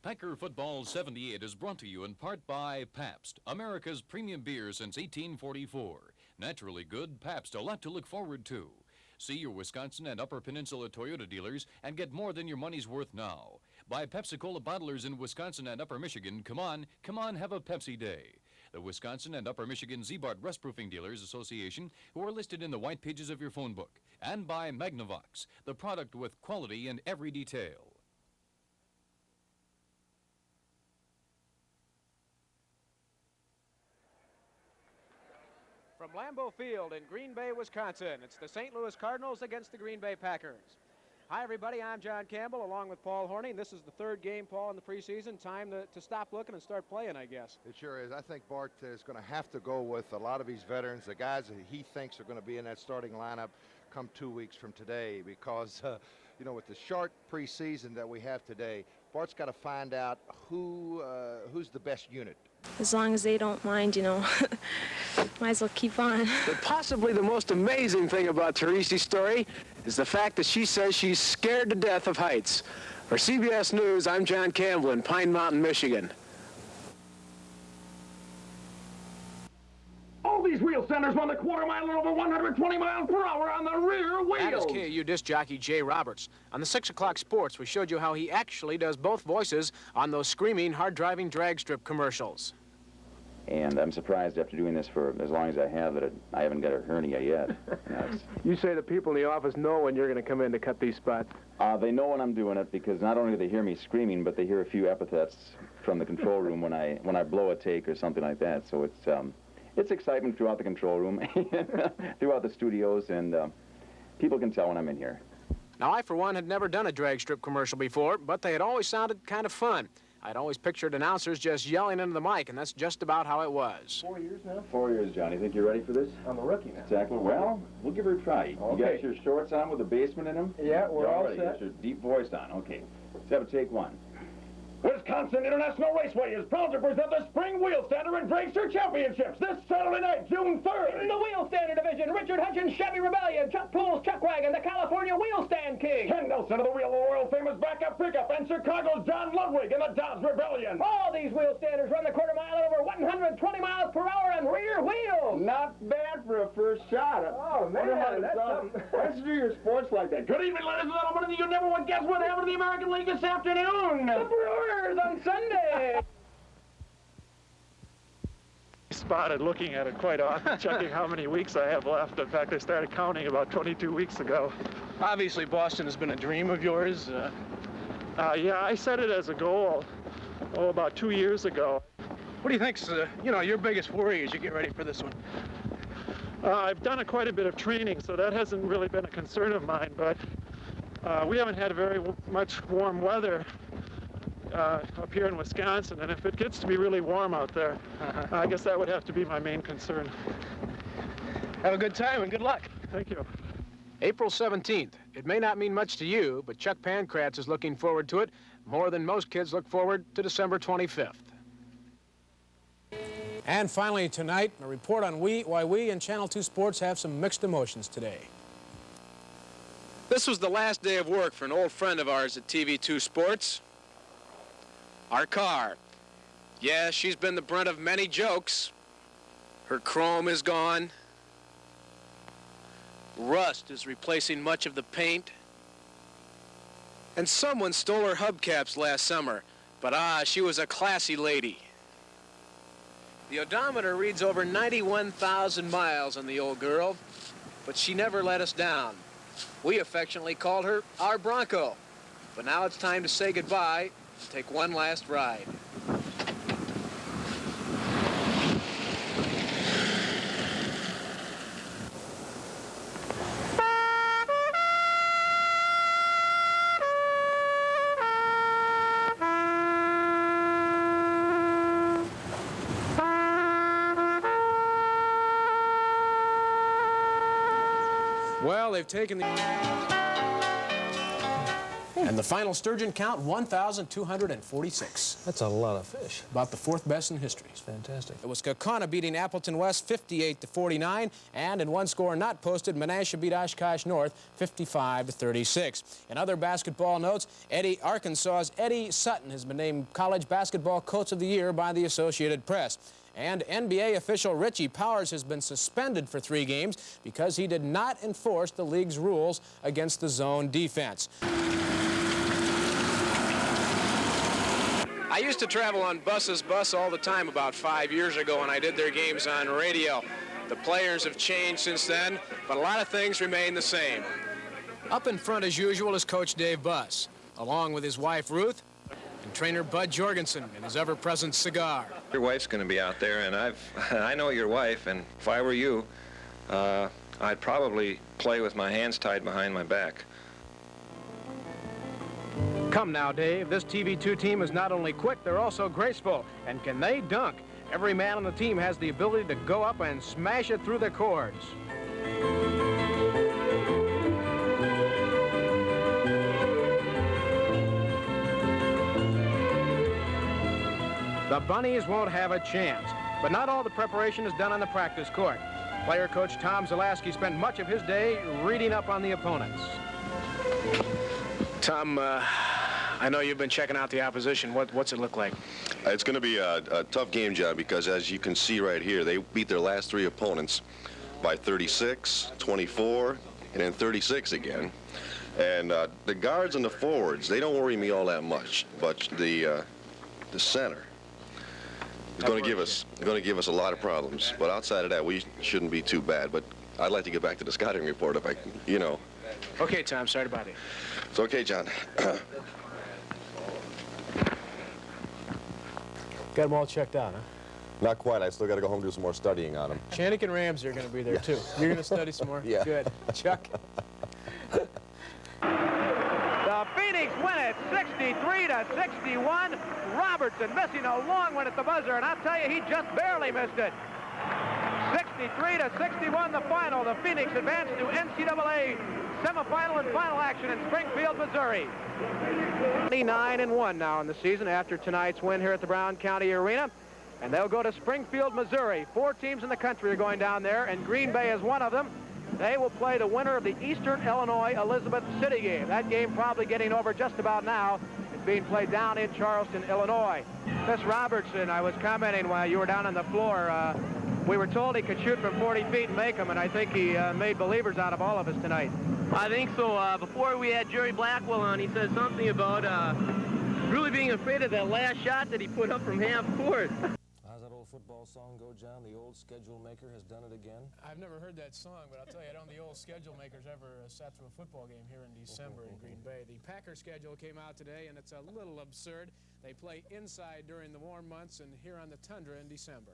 Packer Football 78 is brought to you in part by Pabst, America's premium beer since 1844. Naturally good, Pabst, a lot to look forward to. See your Wisconsin and Upper Peninsula Toyota dealers and get more than your money's worth now. By Pepsi-Cola bottlers in Wisconsin and Upper Michigan, come on, have a Pepsi day. The Wisconsin and Upper Michigan Z-Bart Rustproofing Dealers Association, who are listed in the white pages of your phone book. And by Magnavox, the product with quality in every detail. From Lambeau Field in Green Bay, Wisconsin, it's the St. Louis Cardinals against the Green Bay Packers. Hi, everybody. I'm John Campbell, along with Paul Hornung. This is the third game, Paul, in the preseason. Time to stop looking and start playing, I guess. It sure is. I think Bart is going to have to go with a lot of these veterans, the guys that he thinks are going to be in that starting lineup come 2 weeks from today, because, you know, with the short preseason that we have today, Bart's got to find out who's the best unit. As long as they don't mind, you know, might as well keep on. But possibly the most amazing thing about Terese's story is the fact that she says she's scared to death of heights. For CBS News, I'm John Campbell in Pine Mountain, Michigan. All these wheel centers run the quarter mile at over 120 miles per hour on the rear wheels. That is KU disc jockey Jay Roberts. On the 6 o'clock sports, we showed you how he actually does both voices on those screaming, hard-driving drag strip commercials. And I'm surprised after doing this for as long as I have that I haven't got a hernia yet. You say the people in the office know when you're going to come in to cut these spots? They know when I'm doing it, because not only do they hear me screaming, but they hear a few epithets from the control room when I blow a take or something like that. So it's excitement throughout the control room, throughout the studios, and people can tell when I'm in here. Now, I, for one, had never done a drag strip commercial before, but they had always sounded kind of fun. I'd always pictured announcers just yelling into the mic, and that's just about how it was. 4 years now? 4 years, Johnny. Think you're ready for this? I'm a rookie now. Exactly. Well, we'll give her a try. Okay. You got your shorts on with a basement in them? Yeah, we're all ready. set. Got your deep voice on. Okay. Let's have a take one. Wisconsin International Raceway is proud to present the Spring Wheel Stander and Dragster Championships this Saturday night, June 3rd. In the Wheel Stander division, Richard Hutchins' Chevy Rebellion, Chuck Poole's Chuck Wagon, the California Wheel Stand King. Ken Nelson of the Wheel of the World famous backup pickup, and Chicago's John Ludwig in the Dodge Rebellion. All these wheel standers run the quarter mile at over 120 miles per hour on rear wheels. Not bad for a first shot. Oh, man, that's something. Why don't you do your sports like that? Good evening, ladies and gentlemen. You never would guess what happened to the American League this afternoon. The Brewers on Sunday. Spotted looking at it quite often, checking how many weeks I have left. In fact, I started counting about 22 weeks ago. Obviously, Boston has been a dream of yours. Yeah, I set it as a goal, about 2 years ago. What do you think's, your biggest worry as you get ready for this one? I've done quite a bit of training, so that hasn't really been a concern of mine, but we haven't had very much warm weather up here in Wisconsin, and if it gets to be really warm out there, I guess that would have to be my main concern. Have a good time and good luck. Thank you. April 17th. It may not mean much to you, but Chuck Pankratz is looking forward to it more than most kids look forward to December 25th. And finally tonight, a report on why we and Channel 2 Sports have some mixed emotions today. This was the last day of work for an old friend of ours at TV2 Sports. Our car. Yeah, she's been the brunt of many jokes. Her chrome is gone. Rust is replacing much of the paint. And someone stole her hubcaps last summer, but she was a classy lady. The odometer reads over 91,000 miles on the old girl, but she never let us down. We affectionately called her our Bronco. But now it's time to say goodbye. Take one last ride. Well, they've taken the... And the final sturgeon count, 1,246. That's a lot of fish. About the fourth best in history. It's fantastic. It was Kaukauna beating Appleton West 58-49, and in one score not posted, Menasha beat Oshkosh North 55-36. In other basketball notes, Arkansas's Eddie Sutton has been named College Basketball Coach of the Year by the Associated Press. And NBA official Richie Powers has been suspended for 3 games because he did not enforce the league's rules against the zone defense. I used to travel on bus all the time about 5 years ago when I did their games on radio. The players have changed since then, but a lot of things remain the same. Up in front, as usual, is Coach Dave Buss, along with his wife, Ruth, and trainer Bud Jorgensen and his ever-present cigar. Your wife's going to be out there, and I know your wife, and if I were you, I'd probably play with my hands tied behind my back. Come now, Dave. This TV2 team is not only quick, they're also graceful. And can they dunk? Every man on the team has the ability to go up and smash it through the cords. The bunnies won't have a chance, but not all the preparation is done on the practice court. Player coach Tom Zalaski spent much of his day reading up on the opponents. Tom, I know you've been checking out the opposition. What's it look like? It's going to be a tough game, John, because as you can see right here, they beat their last 3 opponents by 36, 24, and then 36 again. And the guards and the forwards, they don't worry me all that much, but the center is going to give us a lot of problems. But outside of that, we shouldn't be too bad. But I'd like to get back to the scouting report if I, you know. Okay, Tom. Sorry about it. It's okay, John. Got them all checked out, huh? Not quite. I still got to go home and do some more studying on them. Channick and Ramsay are going to be there, too. You're going to study some more? Yeah. Good. Chuck? The Phoenix win it 63-61. Robertson missing a long one at the buzzer, and I'll tell you, he just barely missed it. 63-61 the final. The Phoenix advanced to NCAA semifinal and final action in Springfield, Missouri. 29-1 now in the season after tonight's win here at the Brown County Arena. And they'll go to Springfield, Missouri. 4 teams in the country are going down there, and Green Bay is one of them. They will play the winner of the Eastern Illinois Elizabeth City game. That game probably getting over just about now. It's being played down in Charleston, Illinois. Miss Robertson, I was commenting while you were down on the floor. We were told he could shoot from 40 feet and make them, and I think he made believers out of all of us tonight. I think so. Before we had Jerry Blackwell on, he said something about really being afraid of that last shot that he put up from half court. How's that old football song go, John? The old schedule maker has done it again? I've never heard that song, but I'll tell you, I don't think the old schedule makers ever sat through a football game here in December in Green Bay. The Packers schedule came out today, and it's a little absurd. They play inside during the warm months and here on the tundra in December.